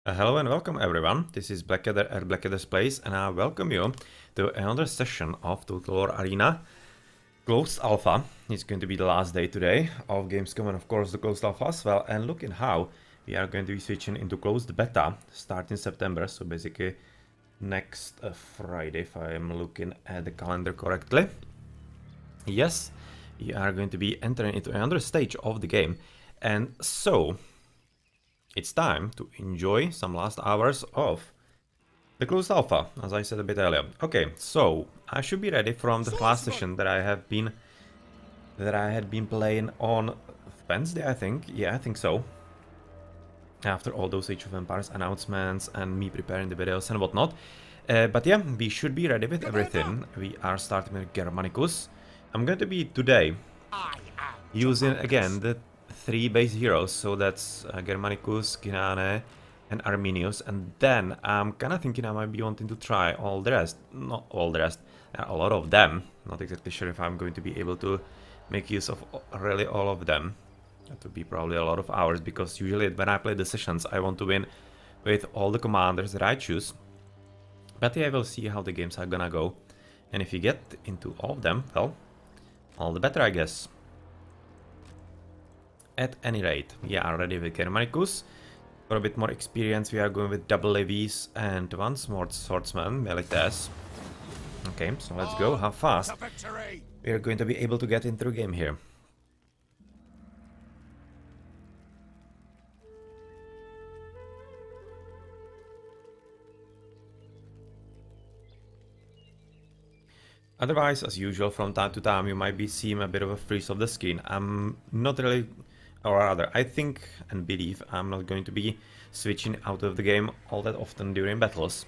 Hello and welcome everyone, this is Blackadder at Blackadder's Place and I welcome you to another session of Total War Arena Closed Alpha. It's going to be the last day today of Gamescom and of course the Closed Alpha as well, and look at how we are going to be switching into Closed Beta starting September, so basically next Friday if I am looking at the calendar correctly. Yes, we are going to be entering into another stage of the game, and so it's time to enjoy some last hours of the Closed Alpha, as I said a bit earlier. Okay, so I should be ready from the last session that I had been playing on Wednesday, I think. Yeah, I think so. After all those Age of Empires announcements and me preparing the videos and whatnot. But yeah, we should be ready with everything. We are starting with Germanicus. I'm going to be today using again the three base heroes, so that's Germanicus, Cynane, and Arminius, and then I'm kinda thinking I might be wanting to try all the rest. Not all the rest, a lot of them. Not exactly sure if I'm going to be able to make use of really all of them. That would be probably a lot of hours, because usually when I play the sessions I want to win with all the commanders that I choose. But yeah, we'll see how the games are gonna go, and if you get into all of them, well, all the better, I guess. At any rate, we are ready with Germanicus. For a bit more experience, we are going with double levies and one smart swordsman, Milites. Okay, so let's go. How fast we are going to be able to get into the game here. Otherwise, as usual, from time to time you might be seeing a bit of a freeze of the screen. I'm not really, or rather, I think and believe I'm not going to be switching out of the game all that often during battles.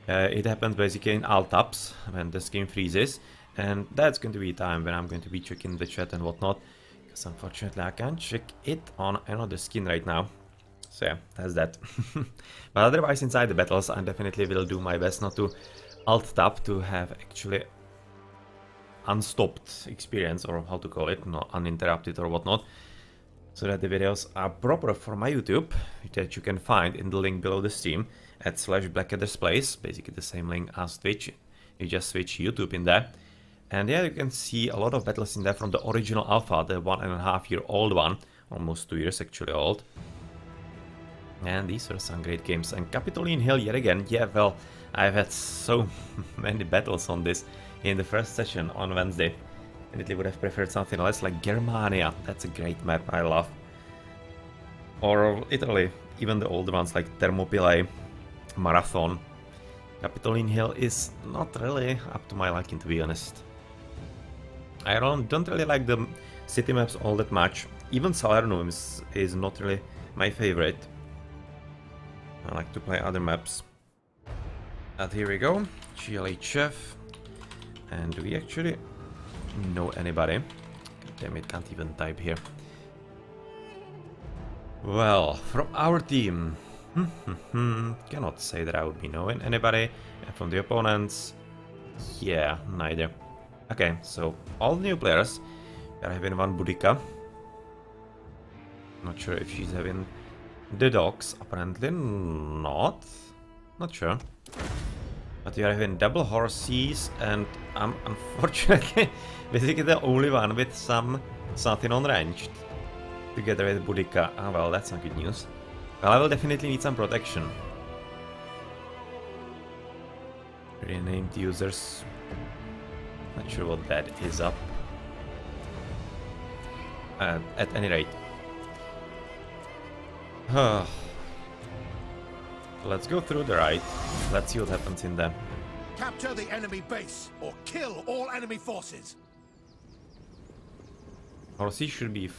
It happens basically in alt tabs when the screen freezes, and that's going to be a time when I'm going to be checking the chat and whatnot, because unfortunately I can't check it on another skin right now. So yeah, that's that. But otherwise, inside the battles I definitely will do my best not to alt tab, to have actually unstopped experience, or how to call it, not uninterrupted or whatnot, so that the videos are proper for my YouTube, that you can find in the link below the stream at /Blackadder's Place, basically the same link as Twitch. You just switch YouTube in there, and yeah, you can see a lot of battles in there from the original alpha, the 1.5-year-old one, almost 2 years actually old. And these are some great games. And Capitoline Hill yet again. Yeah, well, I've had so many battles on this in the first session on Wednesday. Definitely would have preferred something else like Germania. That's a great map, I love. Or Italy, even the older ones like Thermopylae, Marathon. Capitoline Hill is not really up to my liking, to be honest. I don't really like the city maps all that much. Even Salernum is not really my favorite. I like to play other maps. But here we go, GLHF. And do we actually know anybody? Damn it, can't even type here. Well, from our team, cannot say that I would be knowing anybody. And from the opponents, yeah, neither. Okay, so all new players. We are having one Boudica. Not sure if she's having the dogs, apparently not. Not sure. But we are having double horses, and I'm unfortunately basically the only one with something on ranged. Together with Boudica. Ah, well, that's not good news. Well, I will definitely need some protection. Renamed users. Not sure what that is up. At any rate. Let's go through the right. Let's see what happens in there. Capture the enemy base or kill all enemy forces. Horsey should be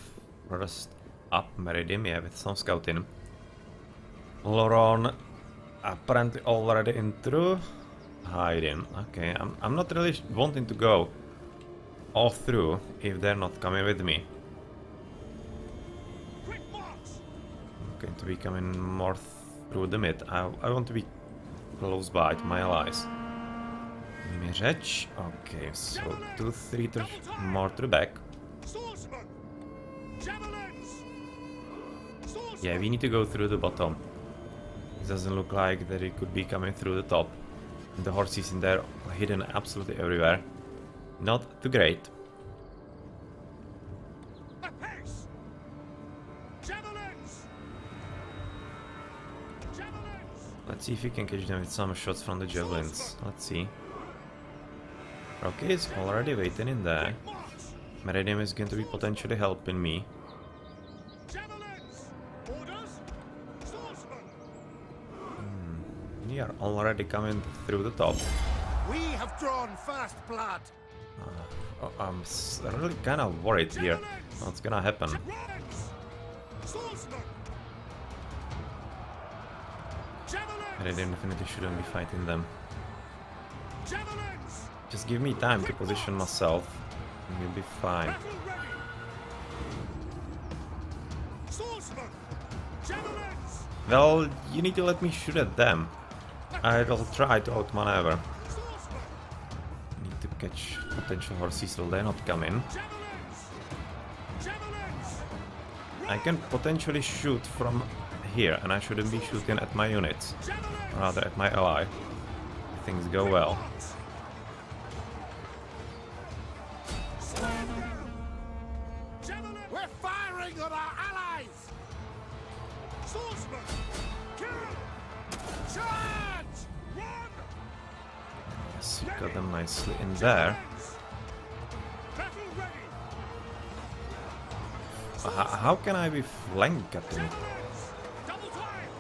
first up, Meridim, yeah, with some scouting. Loron apparently already in through. Hiding. Okay, I'm not really wanting to go all through if they're not coming with me. I'm going to be coming more through the mid. I want to be close by to my allies. Mirage. Okay, so 2-3 more to the back. Yeah, we need to go through the bottom. It doesn't look like that it could be coming through the top. And the horses in there are hidden absolutely everywhere. Not too great. Apace! Javelins! Javelins! Let's see if we can catch them with some shots from the javelins. Let's see. Rocky is already waiting in there. Meridian is going to be potentially helping me. Javelins! Orders! Swordsman! We are already coming through the top. We have drawn first blood. I'm really kind of worried here. What's gonna happen? Javelins! Swordsman! Javelins! Meridian definitely shouldn't be fighting them. Javelins! Just give me time to position myself and we'll be fine. Battle ready! Swordsman! Javelins! Well, you need to let me shoot at them. I'll try to outmaneuver. Swordsman! Need to catch potential horses so they're not coming. Javelins! Javelins! I can potentially shoot from here and I shouldn't be shooting at my units. Javelins! Rather at my ally. Things go well. Javelin! We're firing on our allies! Swordsman! Kill! Charge! Run! Yes, you got them nicely in there. Battle ready! How can I be flank captain? Double time!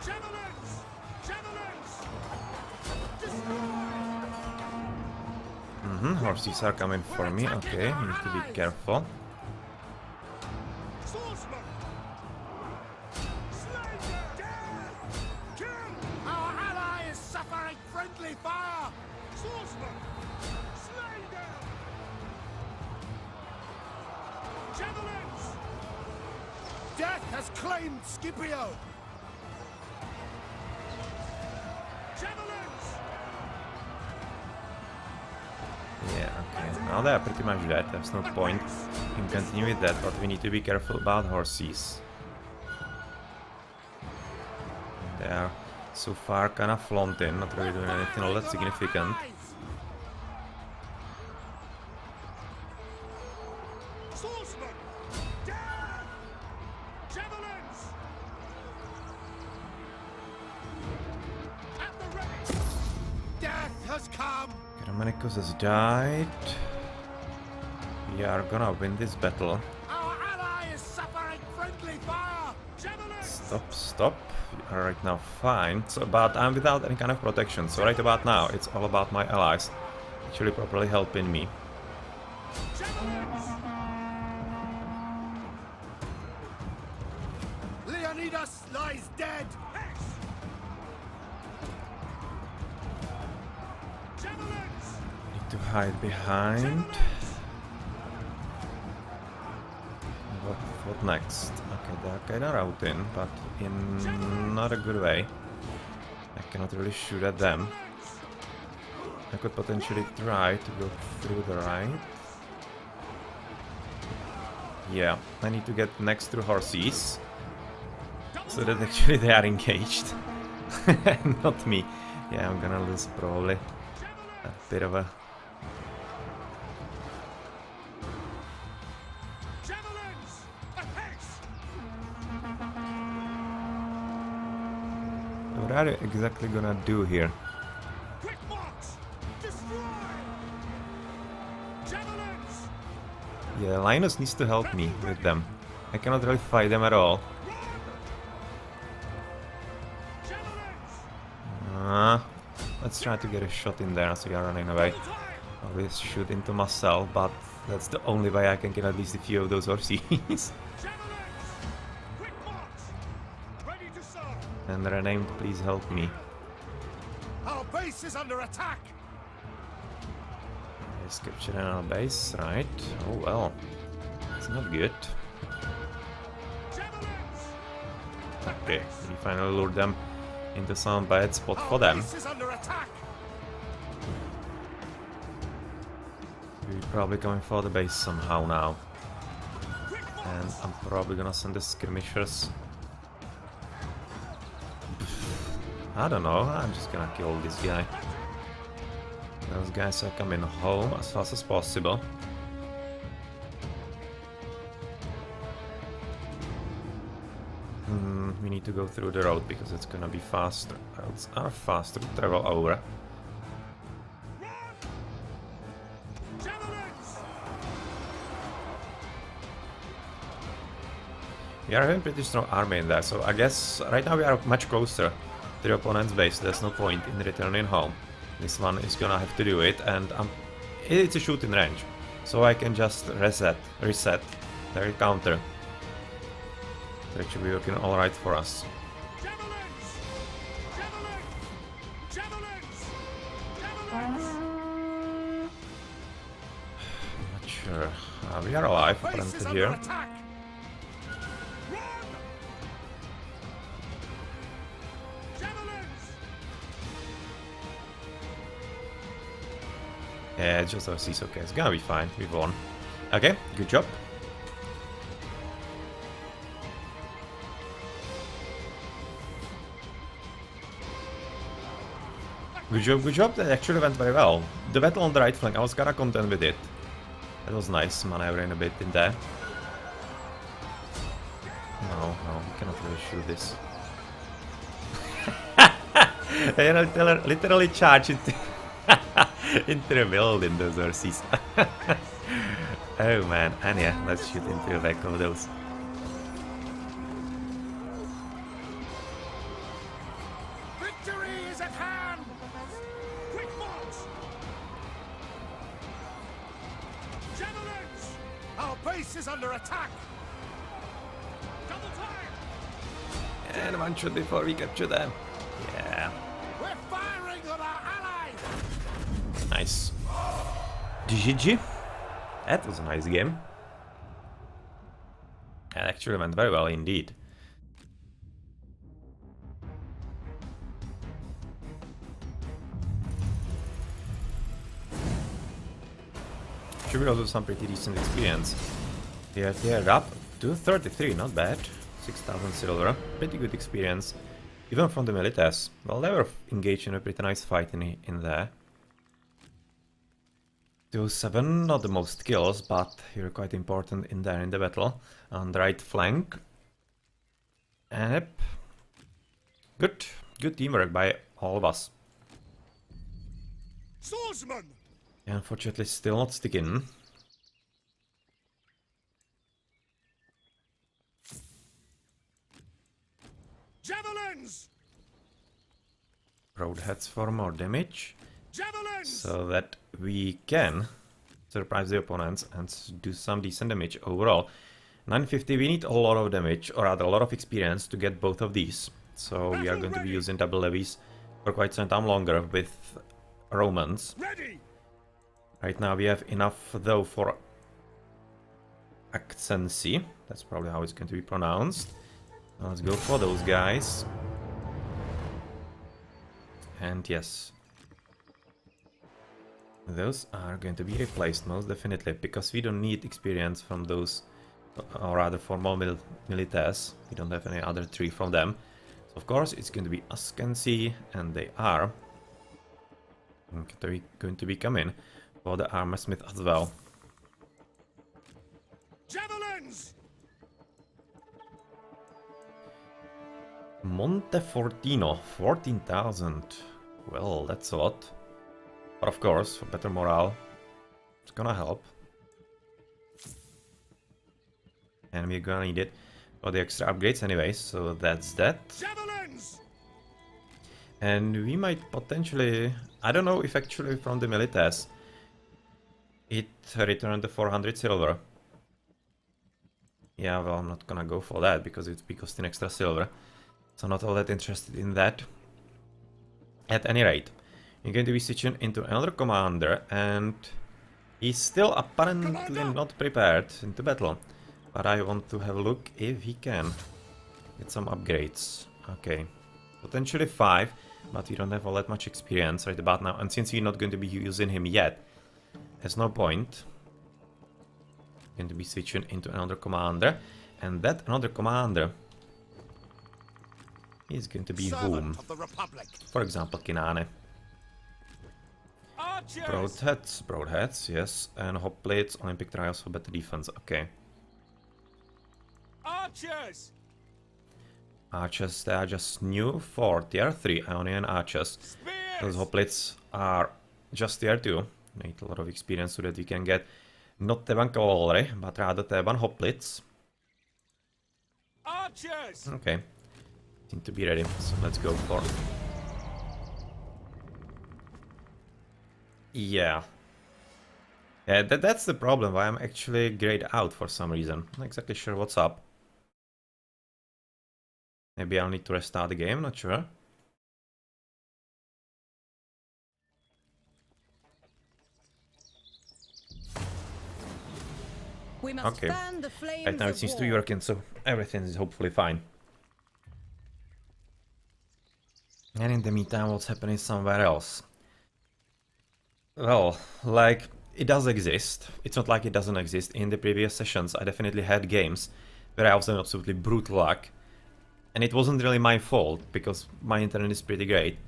Javelins! Javelins! Horses are coming for me. Okay, need to be careful. Swordsman! Slay them! Kill! Our ally is suffering friendly fire! Swordsman! Slay them! Javelins! Death has claimed Scipio! Javelins! Yeah, okay. Now they are pretty much dead. There's no point in continuing with that, but we need to be careful about horses. They are so far kind of flaunting, not really doing anything all that significant. Swordsman! Down! Javelins! At the ready! Death has come! Germanicus has died. We are gonna win this battle. Our ally is suffering friendly fire! Javelins! Stop, stop. We are right now fine. So, but I'm without any kind of protection. So right about now, it's all about my allies actually properly helping me. Javelins! Leonidas lies dead! Javelins! Need to hide behind. What next? Okay, they're kinda routing, but in not a good way. I cannot really shoot at them. I could potentially try to go through the right. Yeah, I need to get next to horses. So that actually they are engaged. Not me. Yeah, I'm gonna lose probably. A bit of a... Javelins! Apace! What are you exactly gonna do here? Quick march! Destroy! Javelins! Yeah, Linus needs to help me with them. I cannot really fight them at all. Let's try to get a shot in there as we are running away. Always shoot into myself, but that's the only way I can get at least a few of those horses. And renamed, please help me. Our base is under attack. Let's capture our base, right? Oh well, it's not good. Okay, we finally lured them into some bad spot for them. We're probably coming for the base somehow now. And I'm probably gonna send the skirmishers I don't know, I'm just gonna kill this guy. Those guys are coming home as fast as possible. We need to go through the road because it's gonna be faster. Roads are faster to travel over. We are having pretty strong army in there, so I guess right now we are much closer to the opponent's base. There's no point in returning home. This one is gonna have to do it, and it's a shooting range, so I can just reset their counter. So it should be working alright for us. Not sure. We are alive apparently here. Yeah, it's just overseas. Okay, it's gonna be fine. We won. Okay, good job. Good job, good job. That actually went very well. The battle on the right flank, I was kinda content with it. That was nice, maneuvering a bit in there. No, we cannot really shoot this. They literally charge it into the building, those horses. Oh man, and yeah, let's shoot into the back of those. Victory is at hand! Quick march! Javelins! Our base is under attack! Double time! And one shot before we capture them. Yeah. We're firing on our allies! Nice. GG. That was a nice game. It actually went very well indeed. Should be also some pretty decent experience. They're up to 33, not bad. 6,000 silver, pretty good experience. Even from the militaires. Well, they were engaged in a pretty nice fight in there. 2-7, not the most kills, but you're quite important in there in the battle. On the right flank. Yep. Good teamwork by all of us. Swordsman! Unfortunately, still not sticking. Javelins! Road heads for more damage. Javelins! So that we can surprise the opponents and do some decent damage overall. 950, we need a lot of damage, or rather a lot of experience to get both of these. So we are going to be using double levies for quite some time longer with Romans. Ready! Right now we have enough though for Accency. That's probably how it's going to be pronounced. Let's go for those guys. And yes. Those are going to be replaced most definitely, because we don't need experience from those, or rather for more militaires. We don't have any other three from them. So of course it's going to be Ascensi, and they are going to be coming for the armor smith as well. Javelins! Montefortino, 14,000. Well, that's a lot. But of course, for better morale, it's gonna help. And we're gonna need it for the extra upgrades anyways, so that's that. Javelins! And we might potentially, I don't know if actually from the militaires it returned the 400 silver. Yeah, well, I'm not gonna go for that because it's costing extra silver. So not all that interested in that. At any rate, you're going to be switching into another commander, and he's still apparently not prepared into battle. But I want to have a look if he can get some upgrades. Okay, potentially 5, but we don't have all that much experience right about now. And since we're not going to be using him yet, there's no point. Going to be switching into another commander, and that another commander He's going to be Servant whom? of the Republic. For example, Cynane. Archers! Broadheads, yes. And hoplites, Olympic trials for better defense. Okay. Archers! Archers, they are just new for tier 3 Ionian archers. Those Spears! hoplites are just tier 2. Need a lot of experience so that we can get not Theban cavalry, but rather Theban hoplites. Archers! Okay. Seem to be ready, so let's go for it. Yeah. Yeah, that's the problem, why I'm actually grayed out for some reason. Not exactly sure what's up. Maybe I'll need to restart the game, not sure. We must Okay. fan the flames Right now it of seems to be war. working, so everything is hopefully fine. And in the meantime, what's happening somewhere else? Well, like, it does exist. It's not like it doesn't exist. In the previous sessions, I definitely had games where I was in absolutely brutal luck. And it wasn't really my fault, because my internet is pretty great.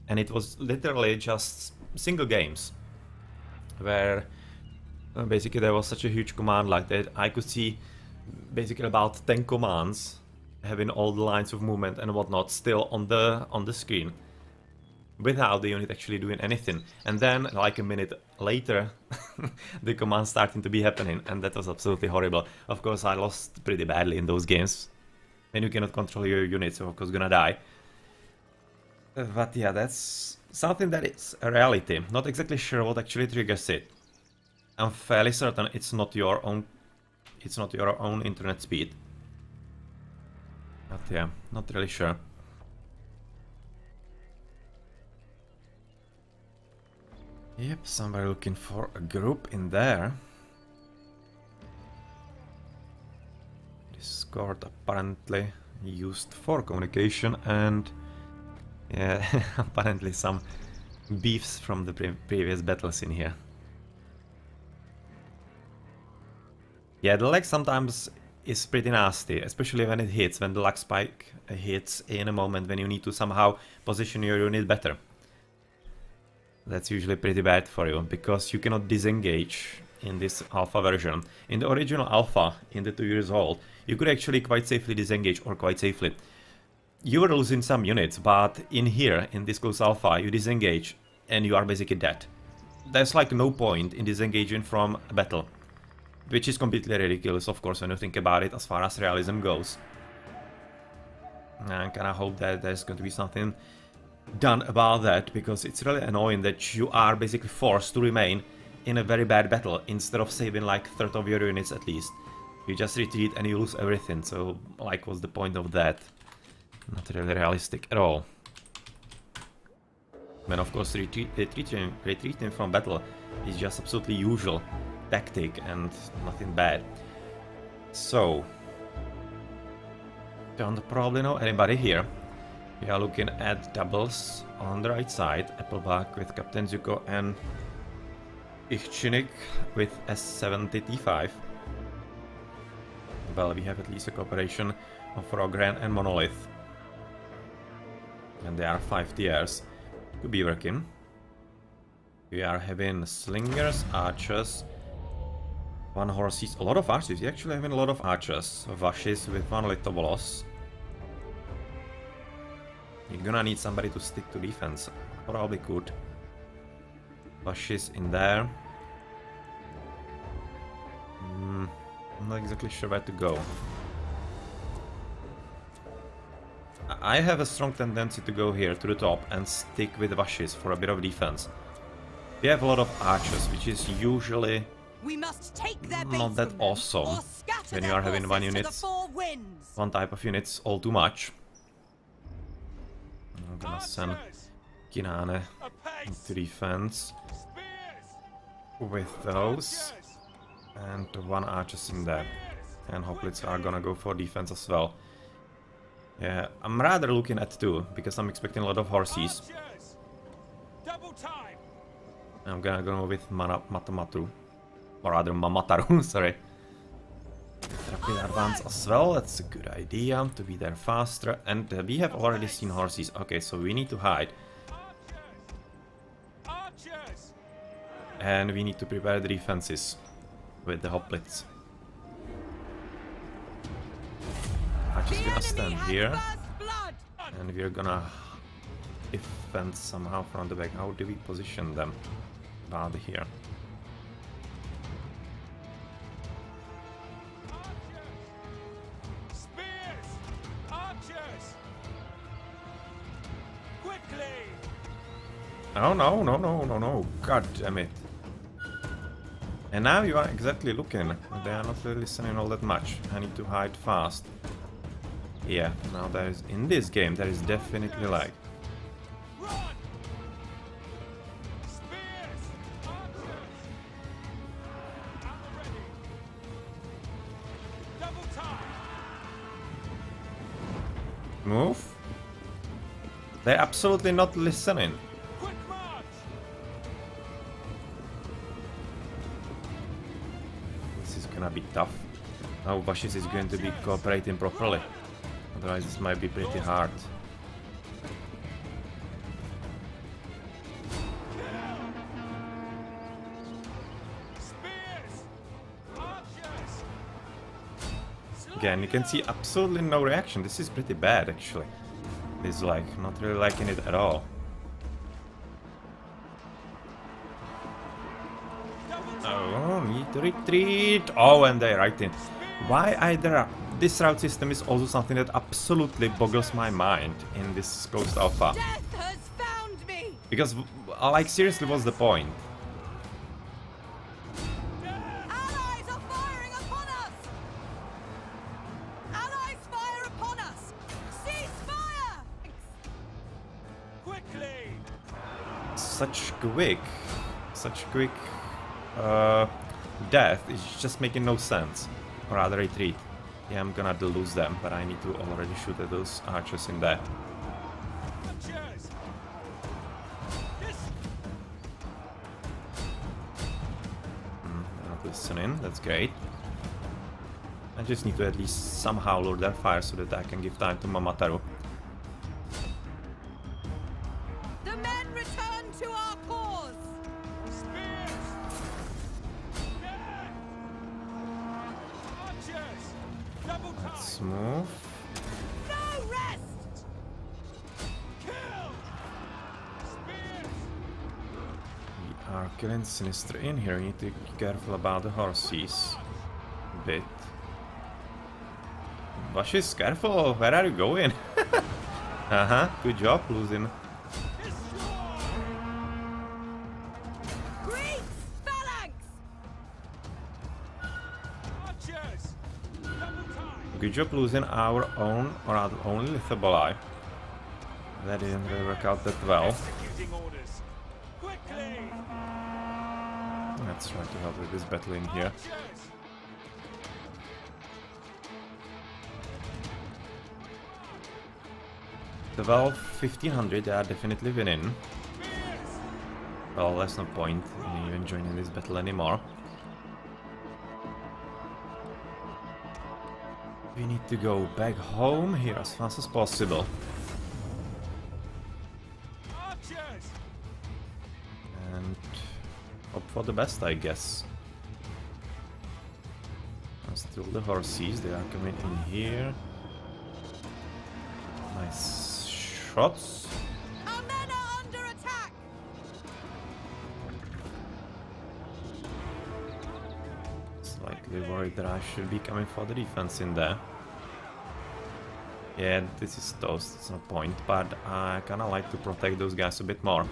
And it was literally just single games. Where basically there was such a huge command like that. I could see basically about 10 commands having all the lines of movement and whatnot still on the screen without the unit actually doing anything. And then like a minute later the commands starting to be happening, and that was absolutely horrible. Of course I lost pretty badly in those games. And you cannot control your units, so of course gonna die. But yeah, that's something that is a reality. Not exactly sure what actually triggers it. I'm fairly certain it's not your own internet speed. But yeah, not really sure. Yep, somebody looking for a group in there. Discord apparently used for communication, and yeah, apparently some beefs from the previous battles in here. Yeah, the lag sometimes is pretty nasty, especially when it hits, when the lag spike hits in a moment when you need to somehow position your unit better. That's usually pretty bad for you, because you cannot disengage in this alpha version. In the original alpha, in the 2 years old, you could actually quite safely disengage, or quite safely. You were losing some units, but in here, in this close alpha, you disengage, and you are basically dead. There's like no point in disengaging from a battle. Which is completely ridiculous, of course, when you think about it as far as realism goes. I kinda hope that there's going to be something done about that, because it's really annoying that you are basically forced to remain in a very bad battle instead of saving like a third of your units at least. You just retreat and you lose everything, so like what's the point of that? Not really realistic at all. When of course retreating from battle is just absolutely usual tactic and nothing bad. So, don't probably know anybody here. We are looking at doubles on the right side. Appleback with Captain Zuko and Ichchinik with S70T5. Well, we have at least a cooperation of Rogran and Monolith. And they are 5 tiers. Could be working. We are having slingers, archers, 1 horses, a lot of archers. We're actually having a lot of archers. Vashes with 1 Litobolos. You're gonna need somebody to stick to defense. Probably could. Vashes in there. I'm not exactly sure where to go. I have a strong tendency to go here to the top and stick with Vashes for a bit of defense. We have a lot of archers, which is usually We must take their not base that from them, awesome or scatter when you their are having one forces to unit. the 4 winds. One type of units all too much. I'm gonna send Cynane into defense with those, and 1 archers in there. And hoplites are gonna go for defense as well. Yeah, I'm rather looking at 2, because I'm expecting a lot of horses. Double time. I'm gonna go with Matamatu. Or rather Mamataru, sorry. bit advanced as well. That's a good idea to be there faster. And we have already seen horses. Okay, so we need to hide. Archers! And we need to prepare the defenses with the hoplites. I'm just gonna stand here. And we're gonna defend somehow from the back. How do we position them? About here. Spears! Archers! Quickly! Oh no, no, no, no, no. God damn it. And now you are exactly looking. They are not really listening all that much. I need to hide fast. Yeah, now there is, in this game, there is definitely lag. Run! Spears! Archers! Armor ready! Double time! Move. They're absolutely not listening. Quick march! This is gonna be tough. Now Vashis is going to be cooperating properly. Otherwise this might be pretty hard. Spears! Archers! Again, you can see absolutely no reaction. This is pretty bad actually. It's like not really liking it at all. Oh, need to retreat. Oh, and they're right in. Why either this route system is also something that absolutely boggles my mind in this Ghost Alpha. Death has found me. Because, like, seriously, what's the point? Allies are firing upon us. Allies fire upon us. Cease fire. Quickly! Such quick death is just making no sense. Or rather retreat. Yeah, I'm gonna lose them, but I need to already shoot at those archers in there. Archers! They're not listening, that's great. I just need to at least somehow lure their fire so that I can give time to Mamataru. The men return to our cause. Spears! Archers! Double time! Let's move. No rest. Kill! Spears! We are killing Sinister in here. We need to be careful about the horses. A bit. Vashis, careful! Where are you going? Good job losing. Great phalanx. Archers! Double time! Good job losing our own, or rather only Lithobolai. That didn't really work out that well. Executing orders! Quickly! Let's try to help with this battle in here. Archers! The Valve 1500, they are definitely winning. Spears! Well, there's no point in even joining this battle anymore. We need to go back home here as fast as possible. Archers! And hope for the best, I guess. And still the horses, they are coming in here. Nice shots. Our men are under attack. Slightly worried that I should be coming for the defense in there. Yeah, this is toast, it's no point, but I kinda like to protect those guys a bit more.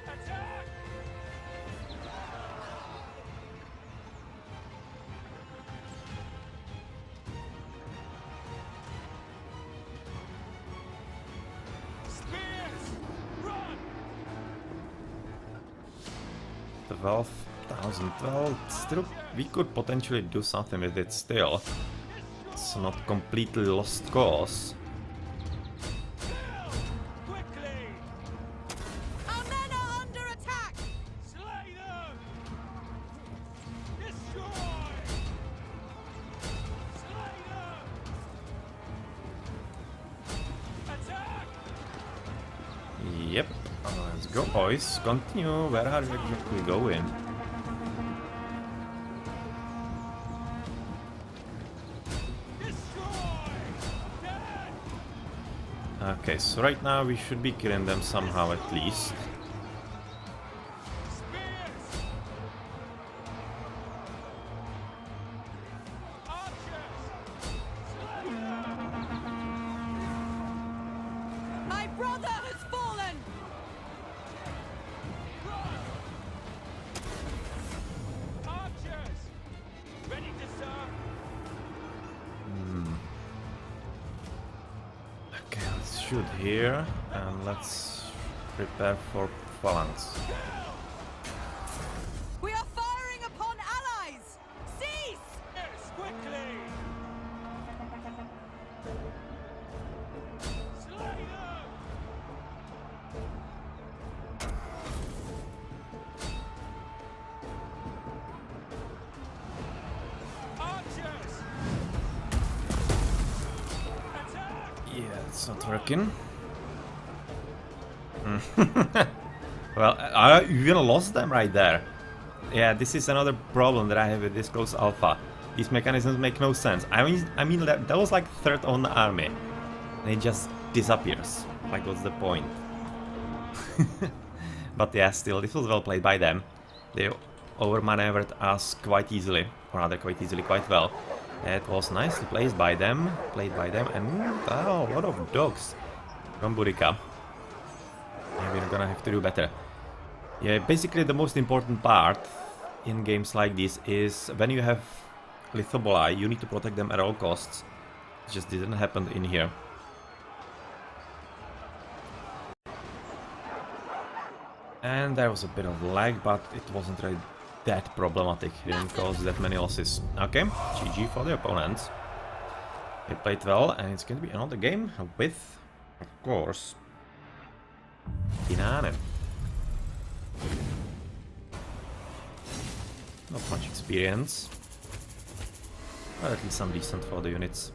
Attack! Spears! Run! The Valve 1000, well, still, we could potentially do something with it still. It's not completely lost cause. Quickly! Yep. Let's go, boys. Continue. Where are you exactly going? Okay, so right now we should be killing them somehow at least. My brother has fallen! Archers! Ready to serve! Okay, let's shoot here and let's prepare for phalanx. We are firing upon allies! Cease! Yes, quickly! Slay them! Archers! Attack! Yeah, it's not working. Well, I even lost them right there. Yeah, this is another problem that I have with this close alpha. These mechanisms make no sense. I mean that was like third on the army, and it just disappears. Like, what's the point? But yeah, still, this was well played by them. They overmaneuvered us quite easily, or rather quite easily, quite well. It was nicely played by them, and oh, a lot of dogs from Burica. Yeah, we're gonna have to do better. Yeah, basically the most important part in games like this is when you have Thermopylae, you need to protect them at all costs. It just didn't happen in here. And there was a bit of lag, but it wasn't really that problematic. It didn't cause that many losses. Okay, GG for the opponents. They played well, and it's going to be another game with, of course, Cynane. Not much experience, but at least some decent for the units.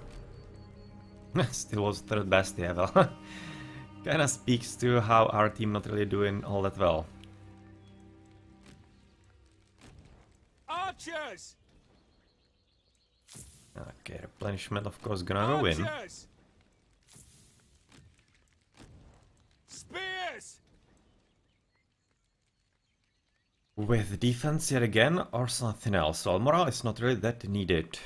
Still was third best, yeah, well, kinda speaks to how our team not really doing all that well. Archers! Okay, replenishment of course gonna go in. Archers! Spears! With defense yet again, or something else? Well, morale is not really that needed.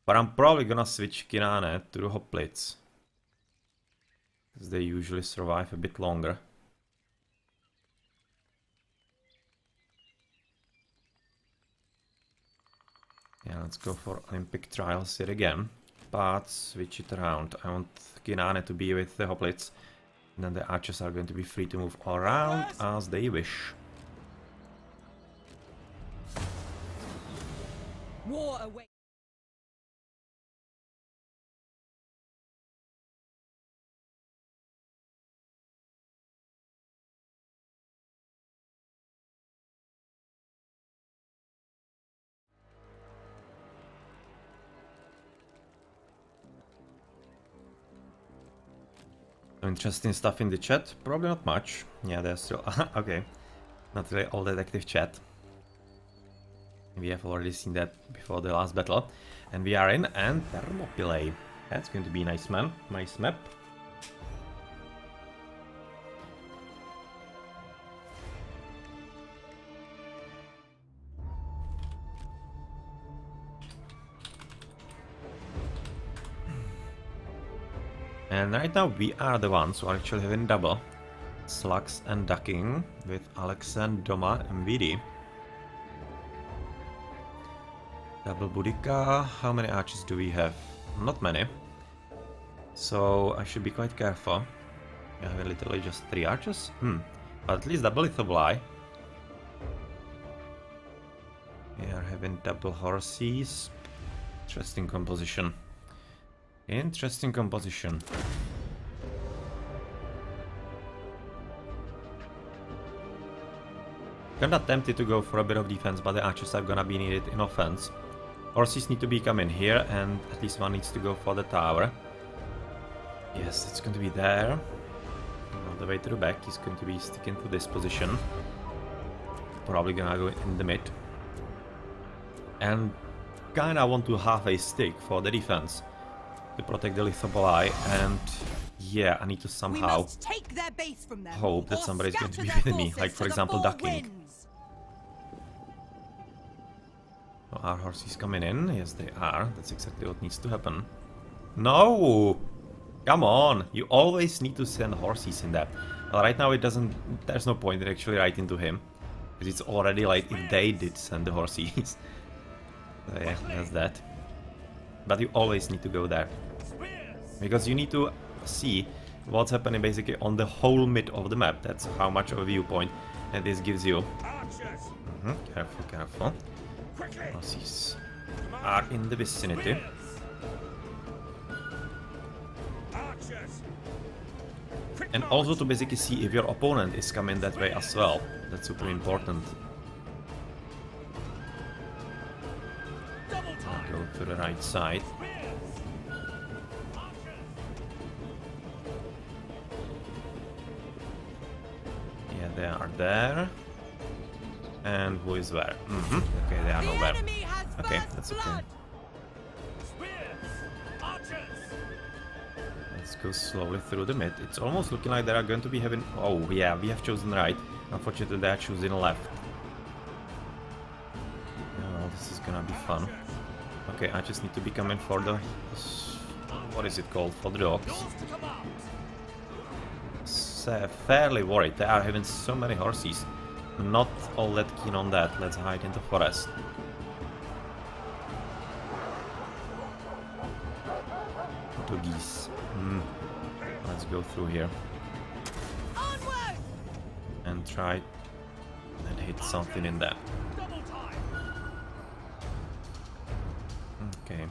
But I'm probably gonna switch Cynane to the hoplites, because they usually survive a bit longer. Yeah, let's go for Olympic trials yet again, but switch it around. I want Cynane to be with the hoplites, and then the archers are going to be free to move around as they wish. War away. Interesting stuff in the chat, probably not much. Yeah, there's still okay, not really all that active chat. We have already seen that before the last battle, and we are in and Thermopylae. That's going to be nice, man. Nice map. And right now we are the ones who are actually having double slugs and ducking with Alex and Doma and VD. Double Boudica. How many archers do we have? Not many. So I should be quite careful. We have literally just 3 archers. But at least double Thermopylae. We are having double horses. Interesting composition. Interesting composition. Kinda tempted to go for a bit of defense, but the archers are gonna be needed in offense. Horses need to be coming here, and at least one needs to go for the tower. Yes, it's going to be there. On the way to the back, he's going to be sticking to this position. Probably gonna go in the mid. And kinda want to have a stick for the defense to protect the Thermopylae, and yeah, I need to somehow take their base from them, hope that somebody's going to be with me, like for example ducking. So are horses coming in? Yes, they are. That's exactly what needs to happen. No! Come on! You always need to send horses in that. Well, right now it doesn't... There's no point in actually writing to him. Because it's already late if they did send the horses. So yeah, that's that. But you always need to go there. Because you need to see what's happening basically on the whole mid of the map. That's how much of a viewpoint that this gives you. Careful, careful. Horses are in the vicinity. And also to basically see if your opponent is coming that way as well. That's super important. I'll go to the right side. Yeah, they are there. And who is where? Okay, they are nowhere. Okay, that's okay. Let's go slowly through the mid. It's almost looking like they are going to be having... Oh, yeah, we have chosen right. Unfortunately, they are choosing left. Oh, this is gonna be fun. Okay, I just need to be coming for the... What is it called? For the dogs. Fairly worried. They are having so many horses. Not all that keen on that. Let's hide in the forest. Two geese. Let's go through here. Onward! And try and hit something in there. Okay.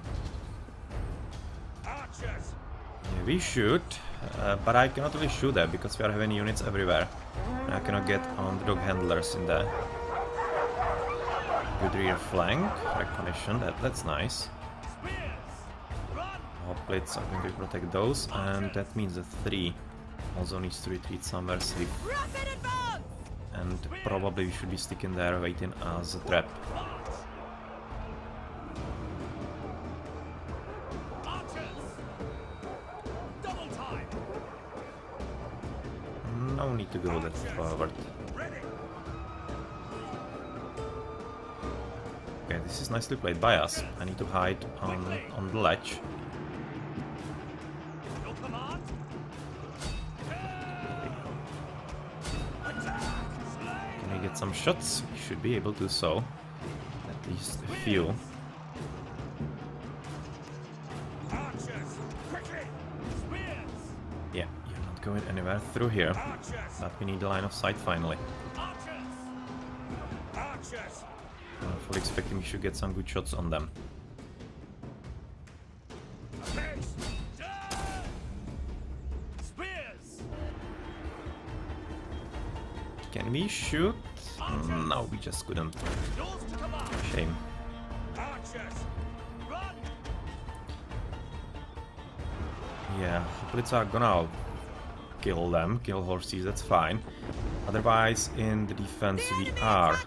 Yeah, we shoot, but I cannot really shoot there because we are having units everywhere. And I cannot get on the dog handlers in there. Good rear flank recognition. That's nice. Hoplites are going to protect those, and that means that 3 also needs to retreat somewhere safe. And probably we should be sticking there waiting as a trap. No need to go that forward. Okay, this is nicely played by us. I need to hide on the ledge. Can we get some shots? We should be able to, so at least a few. Yeah, you're not going anywhere through here, but we need the line of sight finally. I'm fully expecting we should get some good shots on them. Can we shoot? No, we just couldn't. Shame. Yeah, hoplites are gonna kill them, kill horses, that's fine. Otherwise, in the defense we are.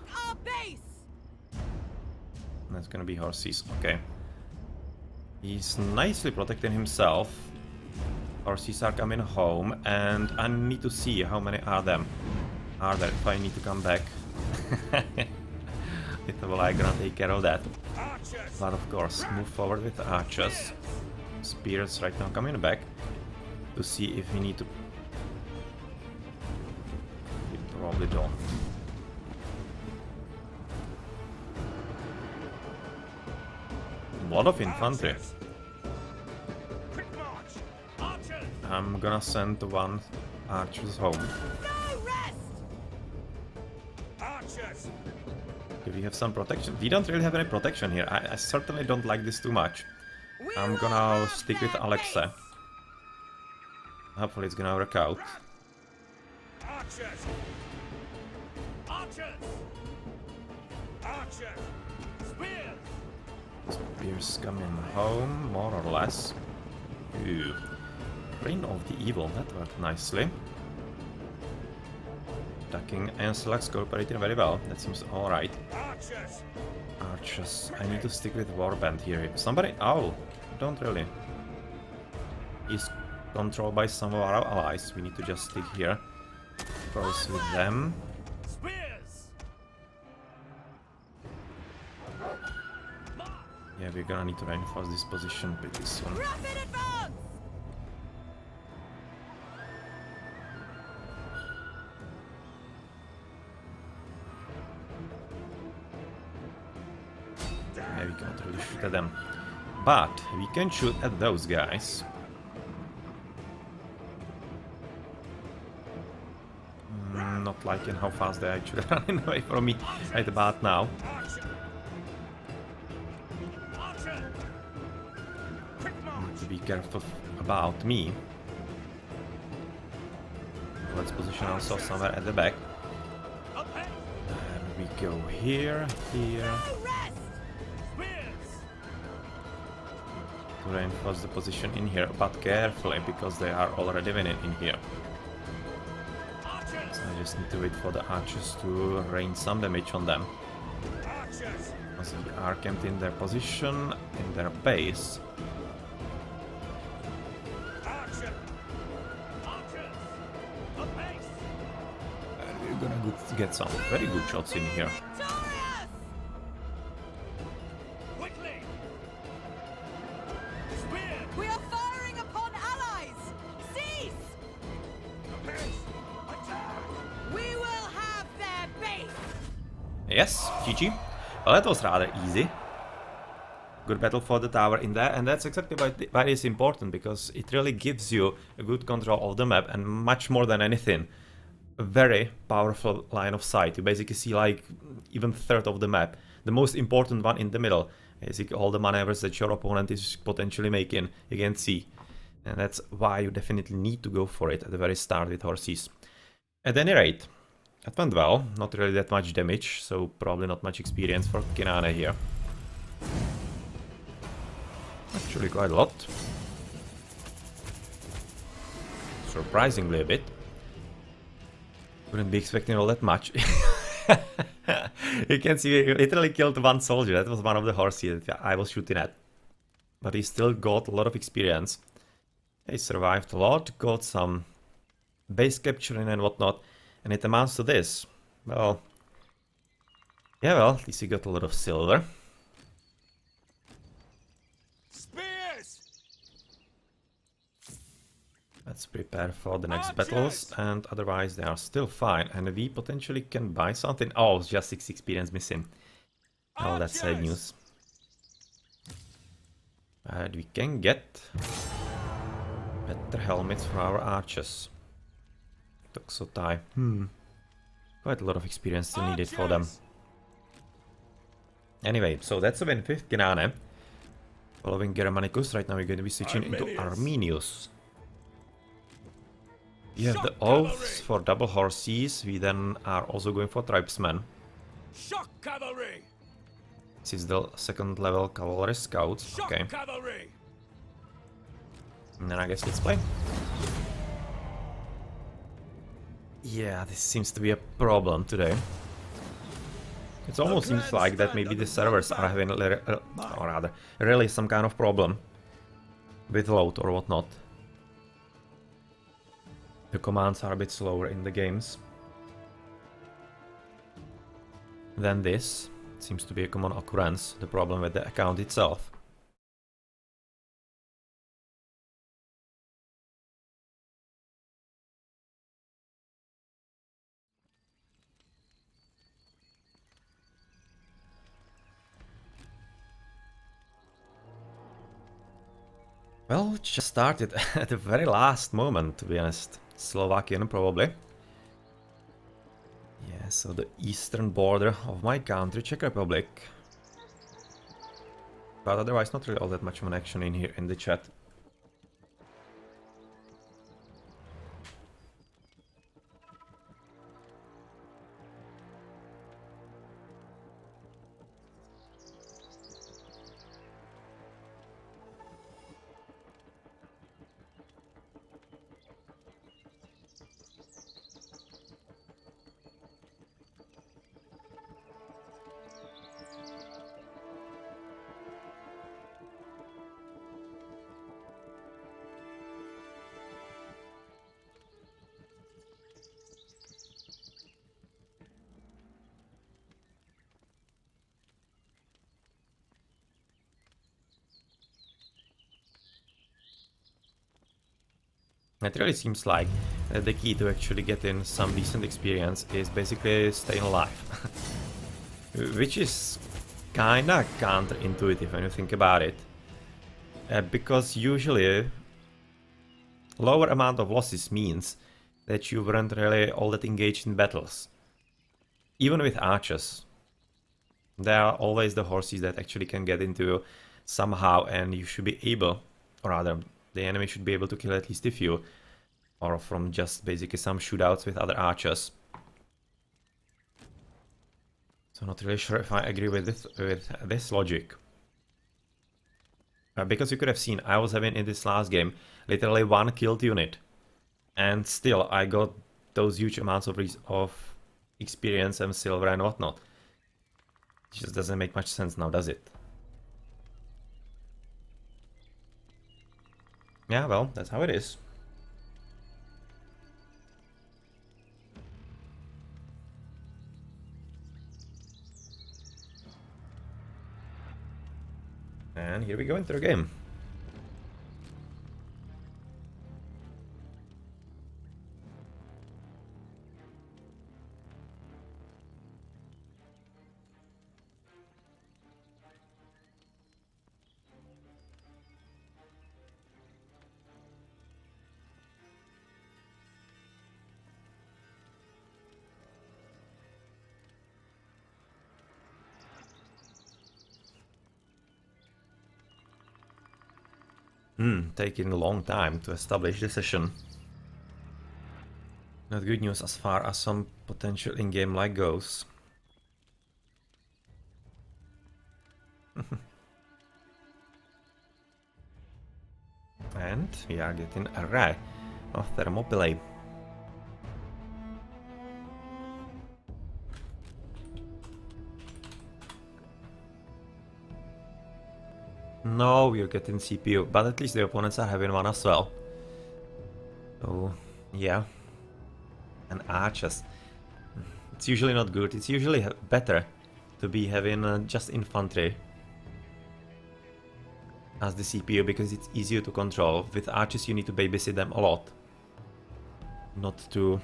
That's gonna be horses, okay. He's nicely protecting himself. Horses are coming home, and I need to see how many are there if I need to come back. Well, I'm gonna take care of that. But of course, move forward with archers. Spears right now coming back to see if we need to. We probably don't. A lot of infantry. I'm gonna send the one archers home. Do we have some protection? We don't really have any protection here. I certainly don't like this too much. I'm gonna stick with Alexa. Hopefully it's gonna work out. Spears coming home, more or less. Ooh. Reign of the Evil, that worked nicely. Attacking and slugs cooperating very well, that seems alright. Archers! Archers, I need to stick with Warband here. Somebody... Oh, don't really. He's controlled by some of our allies, we need to just stick here. Close with them. Spears! Yeah, we're gonna need to reinforce this position pretty soon. Rapid advance! Yeah, we can't really shoot at them. But we can shoot at those guys. Not liking how fast they're actually running away from me right about now. Archer! Archer! Quick march! Need to be careful about me. Let's position ourselves somewhere at the back. Up ahead! And we go here, here, No rest! Spears! to reinforce the position in here, but carefully because they are already winning in here. Archers! I just need to wait for the archers to rain some damage on them. Archers! As we are camped in their position, in their base. Archer! Archers! Apace! And we're gonna get some very good shots in here. Victorious! Quickly! Spear! We are firing upon allies! Cease! Apace! Attack! We will have their base! Yes, GG. Well, that was rather easy. Good battle for the tower in there, and that's exactly why it's important, because it really gives you a good control of the map, and much more than anything, a very powerful line of sight. You basically see like even third of the map, the most important one in the middle. Basically all the maneuvers that your opponent is potentially making, you can see. And that's why you definitely need to go for it at the very start with horses. At any rate, that went well, not really that much damage, so probably not much experience for Cynane here. Actually quite a lot. Surprisingly a bit. Wouldn't be expecting all that much. You can see he literally killed one soldier, that was one of the horses that I was shooting at. But he still got a lot of experience. He survived a lot, got some base capturing and whatnot. And it amounts to this. Well, yeah, well, at least he got a lot of silver. Spears! Let's prepare for the next battles, and otherwise they are still fine. And we potentially can buy something. Oh, it's just 6 experience missing. Oh, that's sad news. And we can get better helmets for our archers. Toxotai. Quite a lot of experience still needed for them. Anyway, so that's a win with Cynane. Following Germanicus, right now we're going to be switching into Arminius. We have the oaths for double horses. We then are also going for tribesmen. Shock cavalry! This is the 2nd level cavalry scouts. Shock Okay. cavalry! And then I guess let's play. Yeah, this seems to be a problem today. It almost seems like that maybe the servers are having, or rather, really some kind of problem with load or whatnot. The commands are a bit slower in the games than this. It seems to be a common occurrence, the problem with the account itself. Well, it just started at the very last moment, to be honest. Slovakian, probably. Yeah, so the eastern border of my country, Czech Republic. But otherwise, not really all that much of an action in here in the chat. It really seems like the key to actually getting some decent experience is basically staying alive. Which is kinda counterintuitive when you think about it. Because usually lower amount of losses means that you weren't really all that engaged in battles. Even with archers, there are always the horses that actually can get into somehow, and you should be able, or rather the enemy should be able to kill at least a few, or from just basically some shootouts with other archers. So not really sure if I agree with this logic. Because you could have seen, I was having in this last game literally one killed unit, and still I got those huge amounts of experience and silver and whatnot. It just doesn't make much sense now, does it? Yeah, well, that's how it is. And here we go into the game. Taking a long time to establish the session. Not good news as far as some potential in-game lag goes. And we are getting an array of Thermopylae. No, we're getting CPU, but at least the opponents are having one as well. Oh, yeah. And archers. It's usually not good. It's usually better to be having just infantry as the CPU, because it's easier to control. With archers you need to babysit them a lot. Not to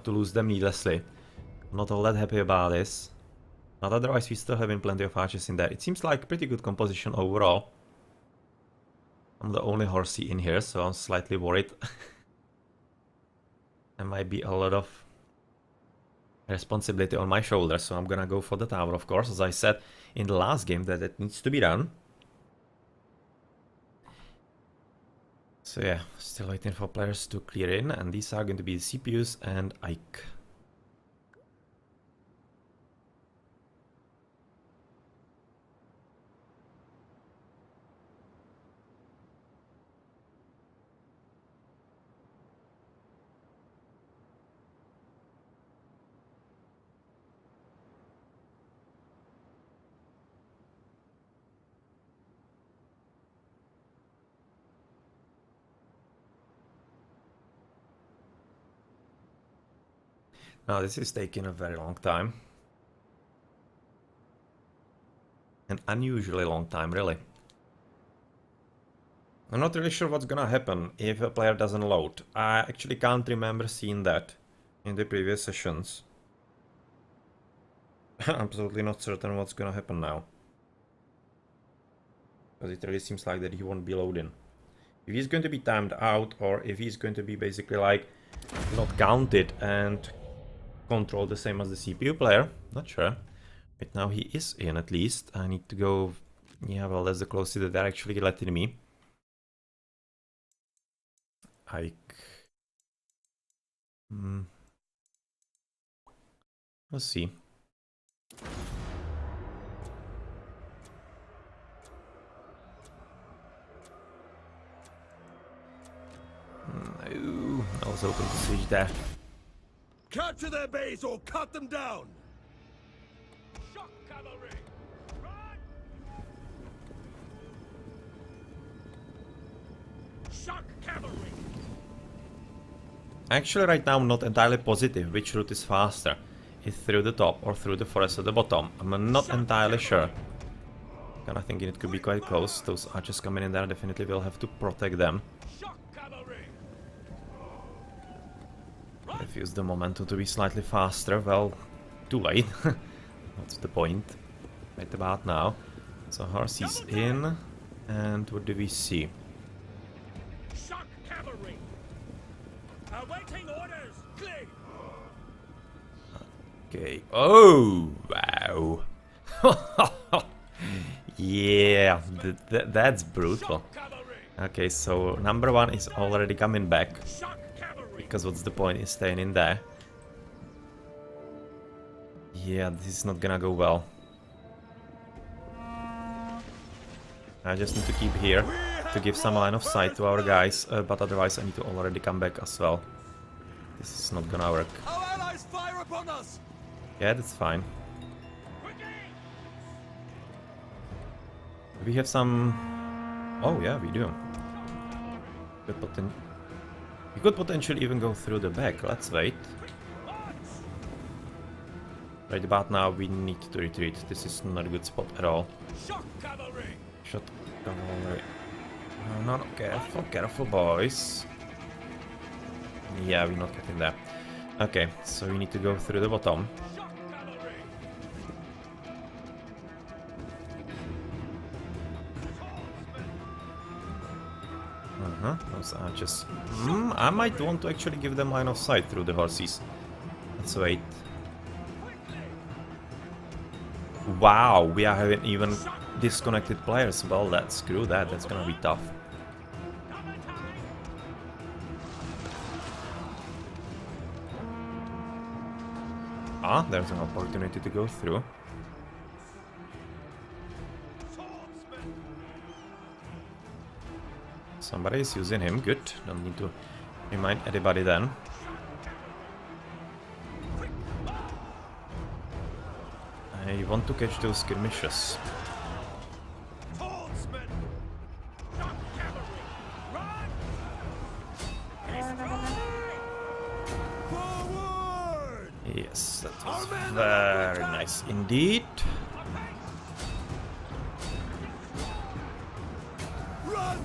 lose them needlessly. I'm not all that happy about this. But otherwise we still having plenty of archers in there. It seems like pretty good composition overall. I'm the only horsey in here, so I'm slightly worried. There might be a lot of responsibility on my shoulders, so I'm gonna go for the tower, of course. As I said in the last game, that it needs to be done. So yeah, still waiting for players to clear in, and these are going to be the CPUs and Ike. Now this is taking a very long time. An unusually long time, really. I'm not really sure what's gonna happen if a player doesn't load. I actually can't remember seeing that in the previous sessions. Absolutely not certain what's gonna happen now. Because it really seems like that he won't be loading. If he's going to be timed out, or if he's going to be basically like not counted and controlled the same as the CPU player, not sure. But now he is in at least. I need to go. Yeah, well, that's the closest that they're actually letting me. Let's see. Ooh, I was hoping to switch there. Capture their base or cut them down! Shock cavalry! Run! Shock cavalry! Actually, right now I'm not entirely positive which route is faster. If through the top or through the forest at the bottom. I'm not entirely sure. Kinda thinking it could be quite close. Those archers coming in there definitely will have to protect them. Shock Refuse the momentum to be slightly faster. Well, too late. What's the point? Right about now. So horse is in, and what do we see? Shock cavalry. Awaiting orders. Clear. Okay. Oh, wow. Yeah, that's brutal. Okay, so number one is already coming back. Shock cavalry. Because what's the point in staying in there? Yeah, this is not gonna go well. I just need to keep here to give some line of sight to our guys, but otherwise I need to already come back as well. This is not gonna work. Our allies fire upon us. Yeah, that's fine. We have some... Oh yeah, we do. We could potentially even go through the back. Let's wait. Right about now we need to retreat. This is not a good spot at all. Shock cavalry. Shot cavalry. No, no, careful, careful, boys. Yeah, we're not getting there. Okay, so we need to go through the bottom. Shock cavalry. Those archers. I might want to actually give them line of sight through the horses. Let's wait. Wow, we are having even disconnected players. Well, screw that. That's gonna be tough. Ah, there's an opportunity to go through. Somebody is using him. Good. Don't need to remind anybody then. I want to catch those skirmishes. Yes, that was very nice indeed. Run!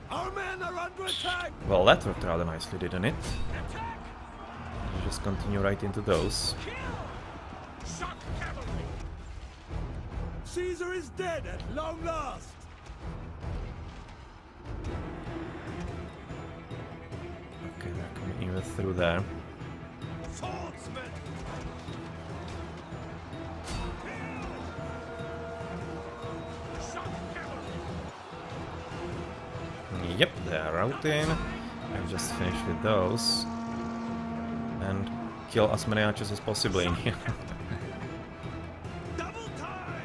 Our men are under attack. Well, that worked rather nicely, didn't it? Just continue right into those. Shock cavalry. Caesar is dead at long last. Okay, they're coming even through there. Swordsman. Shock cavalry. Yep, they're routing. I just finished with those. And kill as many archers as possible in here. Double time.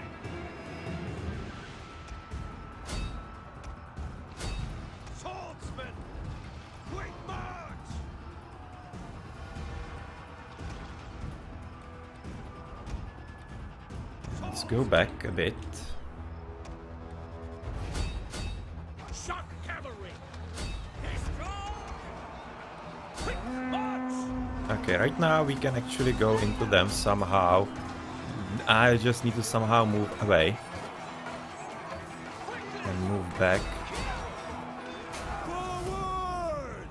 Swordsman. Quick march. Let's go back a bit. Shock cavalry. Quick march. Okay, right now we can actually go into them somehow. I just need to somehow move away. And move back. Forward.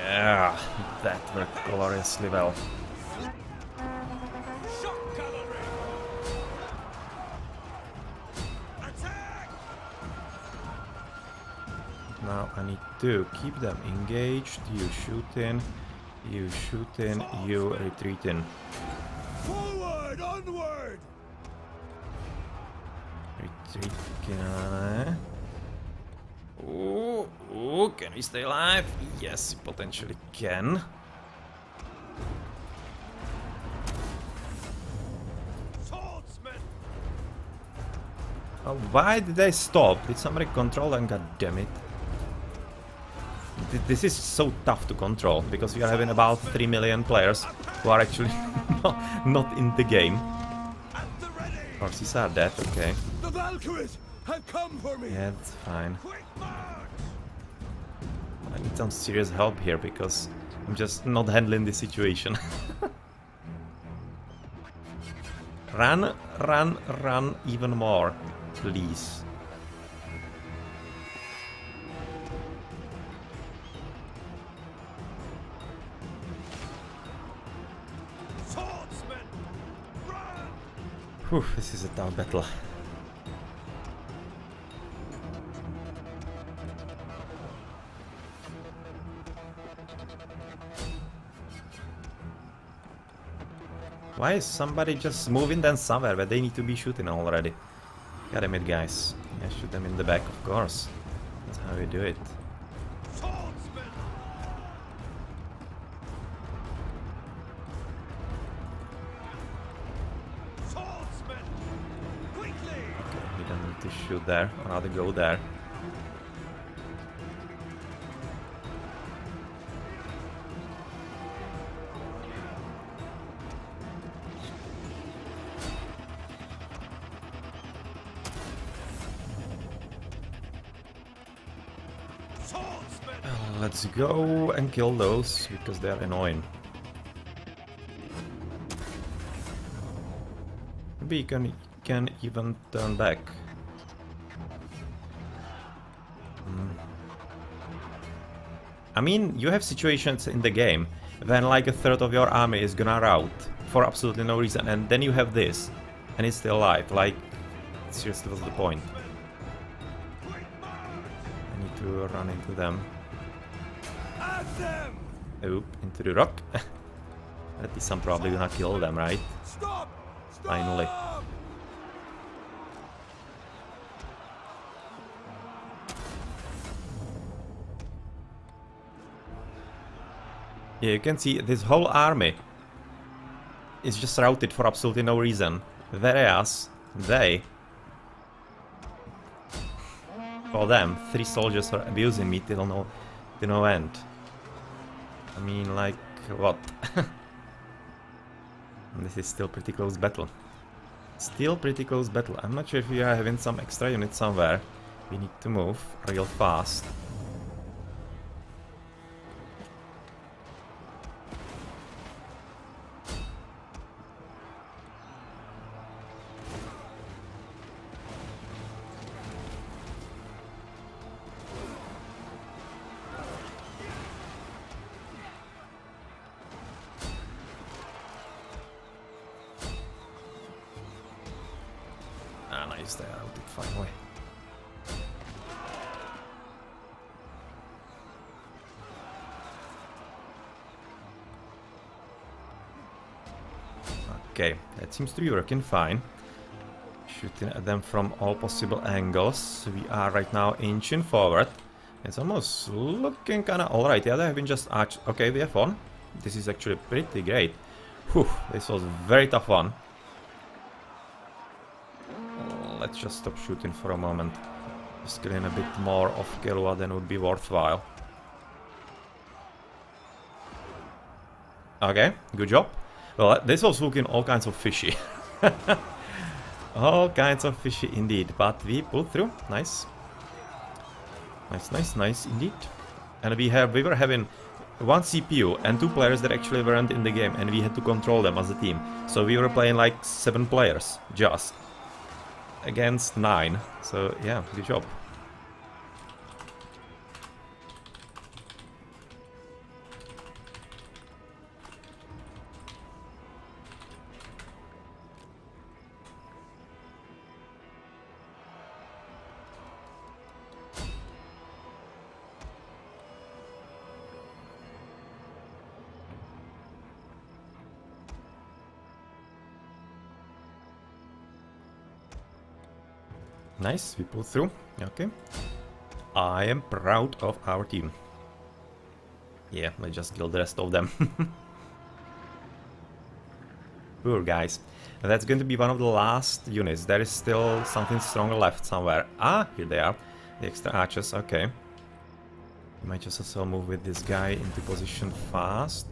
Yeah, that worked gloriously well. Shock cavalry. Attack. Now I need to keep them engaged. You shooting, you shooting, you retreating. Forward, onward. Retreat. Oh, oh, can we stay alive? Yes, we potentially can. Swordsman. Oh, why did they stop? Did somebody control them? God damn it. This is so tough to control because we are having about 3 million players who are actually not in the game. At the ready. Horses are dead, okay. The Valkyries have come for me. Yeah, that's fine. Quick march. I need some serious help here because I'm just not handling the situation. Run, run, run even more, please. Whew, this is a tough battle. Why is somebody just moving them somewhere where they need to be shooting already? God damn it, guys. Yeah, shoot them in the back, of course. That's how we do it. Swordsman! Swordsman! Quickly! Okay, we don't need to shoot there, or rather go there. Let's go and kill those, because they are annoying. Maybe you can even turn back. I mean, you have situations in the game when like a third of your army is gonna rout for absolutely no reason, and then you have this, and it's still alive. Like, seriously, what's the point? I need to run into them. Oop, into the rock. At least I'm probably gonna kill them, right? Stop! Finally. Yeah, you can see this whole army is just routed for absolutely no reason. Whereas they, for them, 3 soldiers are abusing me till no end. I mean, like, what? This is still pretty close battle. Still pretty close battle. I'm not sure if we are having some extra units somewhere. We need to move real fast. Nice, they are out finally. Okay, that seems to be working fine. Shooting at them from all possible angles. We are right now inching forward. It's almost looking kinda alright. Yeah, they have been just arched. Okay, we have won. This is actually pretty great. Whew, this was a very tough one. Let's just stop shooting for a moment. Just killing a bit more of Kelua than would be worthwhile. Okay, good job. Well, this was looking all kinds of fishy. All kinds of fishy indeed, but we pulled through. Nice. Nice indeed. And we were having 1 CPU and 2 players that actually weren't in the game, and we had to control them as a team. So we were playing like 7 players, just. Against 9, so yeah, good job. Nice, we pulled through. Okay. I am proud of our team. Yeah, let's just kill the rest of them. Poor guys. That's going to be one of the last units. There is still something stronger left somewhere. Ah, here they are. The extra archers, okay. We might just as well move with this guy into position fast.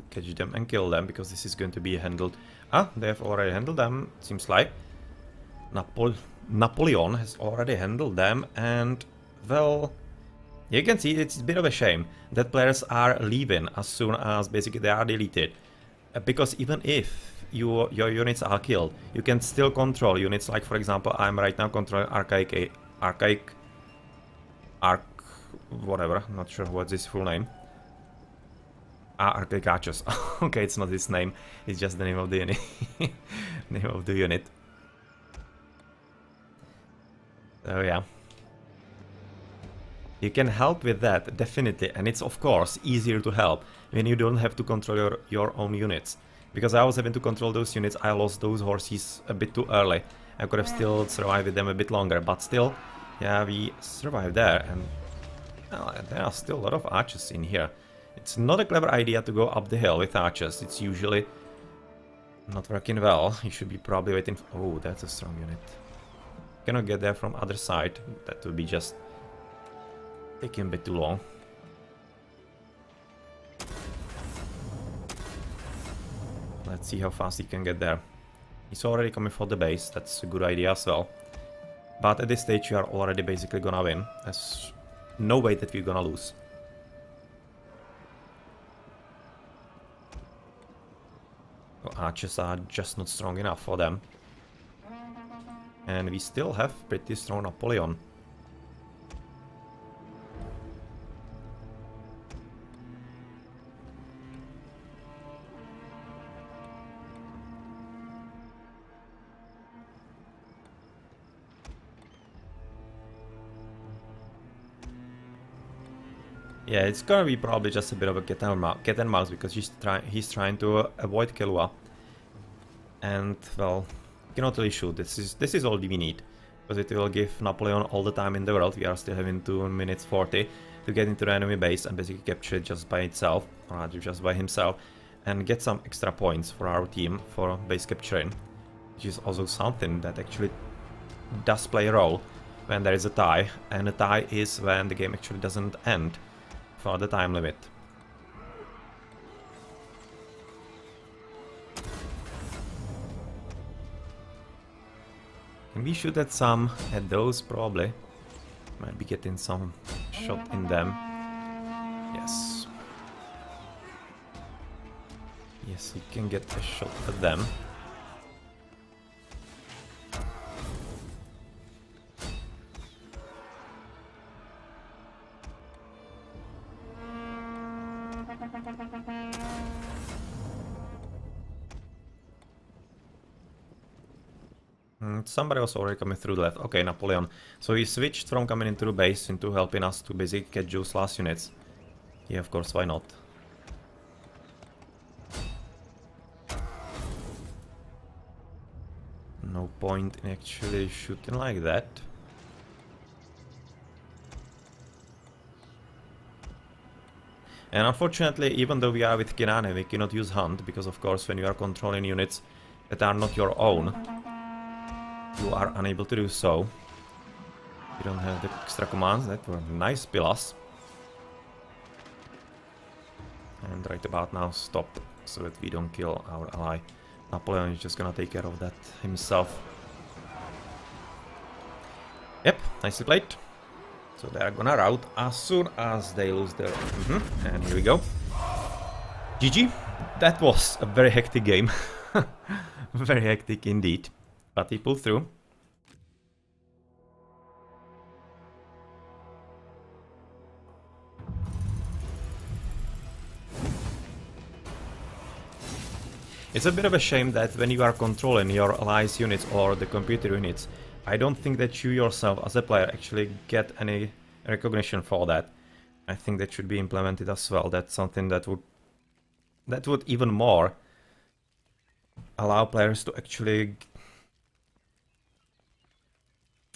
Catch them and kill them, because this is going to be handled. Ah, they have already handled them, seems like. Napoleon has already handled them, and well, you can see it's a bit of a shame that players are leaving as soon as basically they are deleted. Because even if your units are killed, you can still control units. Like, for example, I'm right now controlling whatever, not sure what's his full name. Archicachus. Okay, it's not his name, it's just the name of the unit. Name of the unit. So yeah. You can help with that, definitely, and it's of course easier to help when you don't have to control your own units. Because I was having to control those units, I lost those horses a bit too early. I could have still survived with them a bit longer, but still, yeah, we survived there, and there are still a lot of archers in here. It's not a clever idea to go up the hill with archers, it's usually not working well. You should be probably waiting for... Oh, that's a strong unit. Cannot get there from other side, that would be just taking a bit too long. Let's see how fast he can get there. He's already coming for the base, that's a good idea as well. But at this stage we are already basically gonna win. There's no way that we're gonna lose. The archers are just not strong enough for them. And we still have pretty strong Napoleon. Yeah, it's gonna be probably just a bit of a cat and mouse because he's trying to avoid Kelua. And well, cannot really shoot. This is all we need, because it will give Napoleon all the time in the world. We are still having 2 minutes 40 to get into the enemy base and basically capture it just by itself, or rather just by himself, and get some extra points for our team for base capturing, which is also something that actually does play a role when there is a tie, and a tie is when the game actually doesn't end for the time limit. Can we shoot at those? Probably. Might be getting some shot in them. Yes. Yes, we can get a shot at them. Somebody was already coming through the left. Okay, Napoleon. So he switched from coming into the base into helping us to basically catch those last units. Yeah, of course, why not? No point in actually shooting like that. And unfortunately, even though we are with Cynane, we cannot use Hunt, because of course when you are controlling units that are not your own, you are unable to do so. You don't have the extra commands. That were nice pillars. And right about now stop, so that we don't kill our ally. Napoleon is just gonna take care of that himself. Yep, nicely played. So they are gonna rout as soon as they lose their... And here we go. GG. That was a very hectic game. Very hectic indeed. But he pulled through. It's a bit of a shame that when you are controlling your allies units or the computer units, I don't think that you yourself as a player actually get any recognition for that. I think that should be implemented as well. That's something that would even more allow players to actually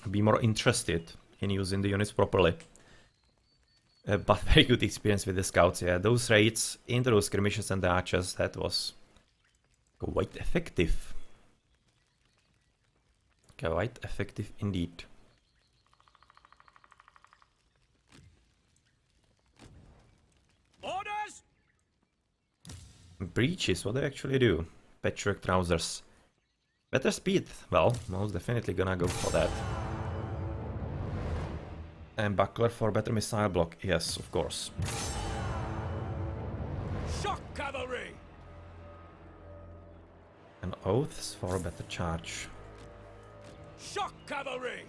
be more interested in using the units properly. But very good experience with the scouts, yeah. Those raids into those skirmishes and the archers, that was quite effective. Quite effective indeed. Orders! Breeches, what do they actually do? Patchwork trousers. Better speed, well, most definitely gonna go for that. And buckler for better missile block, yes, of course. Shock cavalry! And oaths for a better charge. Shock cavalry!